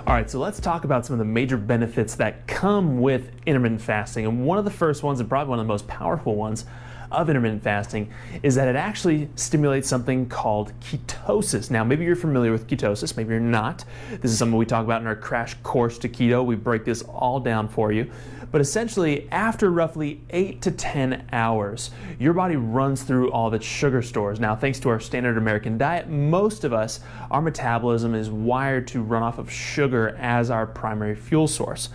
All right, so let's talk about some of the major benefits that come with intermittent fasting. And one of the first ones, and probably one of the most powerful ones of intermittent fasting, is that it actually stimulates something called ketosis. Now, maybe you're familiar with ketosis, maybe you're not. This is something we talk about in our crash course to keto. We break this all down for you. But essentially, after roughly 8 to 10 hours, your body runs through all of its sugar stores. Now, thanks to our standard American diet, most of us, our metabolism is wired to run off of sugar as our primary fuel source.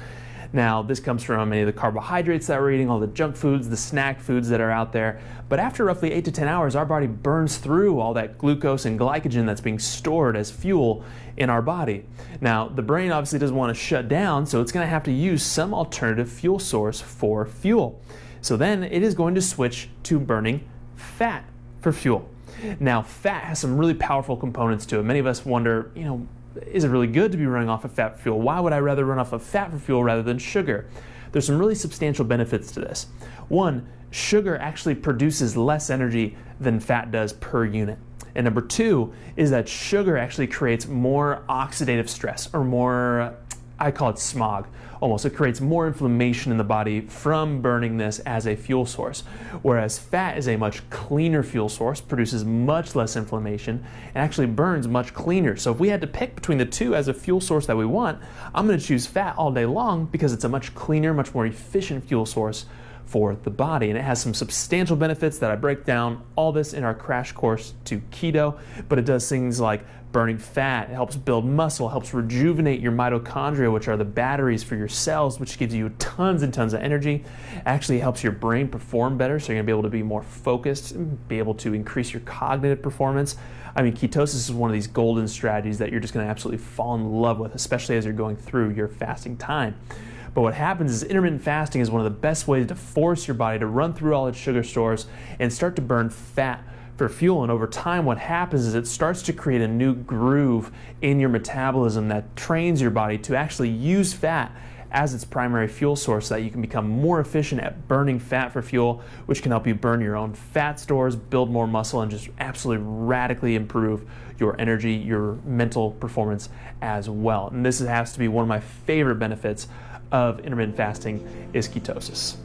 Now, this comes from any of the carbohydrates that we're eating, all the junk foods, the snack foods that are out there. But after roughly 8 to 10 hours, our body burns through all that glucose and glycogen that's being stored as fuel in our body. Now, the brain obviously doesn't want to shut down, so it's going to have to use some alternative fuel source for fuel. So then it is going to switch to burning fat for fuel. Now, fat has some really powerful components to it. Many of us wonder, is it really good to be running off of fat for fuel? Why would I rather run off of fat for fuel rather than sugar? There's some really substantial benefits to this. One, sugar actually produces less energy than fat does per unit. And number two is that sugar actually creates more oxidative stress, or more, I call it smog almost. It creates more inflammation in the body from burning this as a fuel source. Whereas fat is a much cleaner fuel source, produces much less inflammation, and actually burns much cleaner. So if we had to pick between the two as a fuel source that we want, I'm going to choose fat all day long because it's a much cleaner, much more efficient fuel source for the body. And it has some substantial benefits that I break down all this in our crash course to keto, but it does things like burning fat, it helps build muscle, helps rejuvenate your mitochondria, which are the batteries for your cells, which gives you tons and tons of energy. It actually helps your brain perform better, so you're gonna be able to be more focused, be able to increase your cognitive performance. I mean, ketosis is one of these golden strategies that you're just gonna absolutely fall in love with, especially as you're going through your fasting time. But what happens is intermittent fasting is one of the best ways to force your body to run through all its sugar stores and start to burn fat for fuel. And over time, what happens is it starts to create a new groove in your metabolism that trains your body to actually use fat as its primary fuel source, so that you can become more efficient at burning fat for fuel, which can help you burn your own fat stores, build more muscle, and just absolutely radically improve your energy, your mental performance as well. And this has to be one of my favorite benefits of intermittent fasting is ketosis.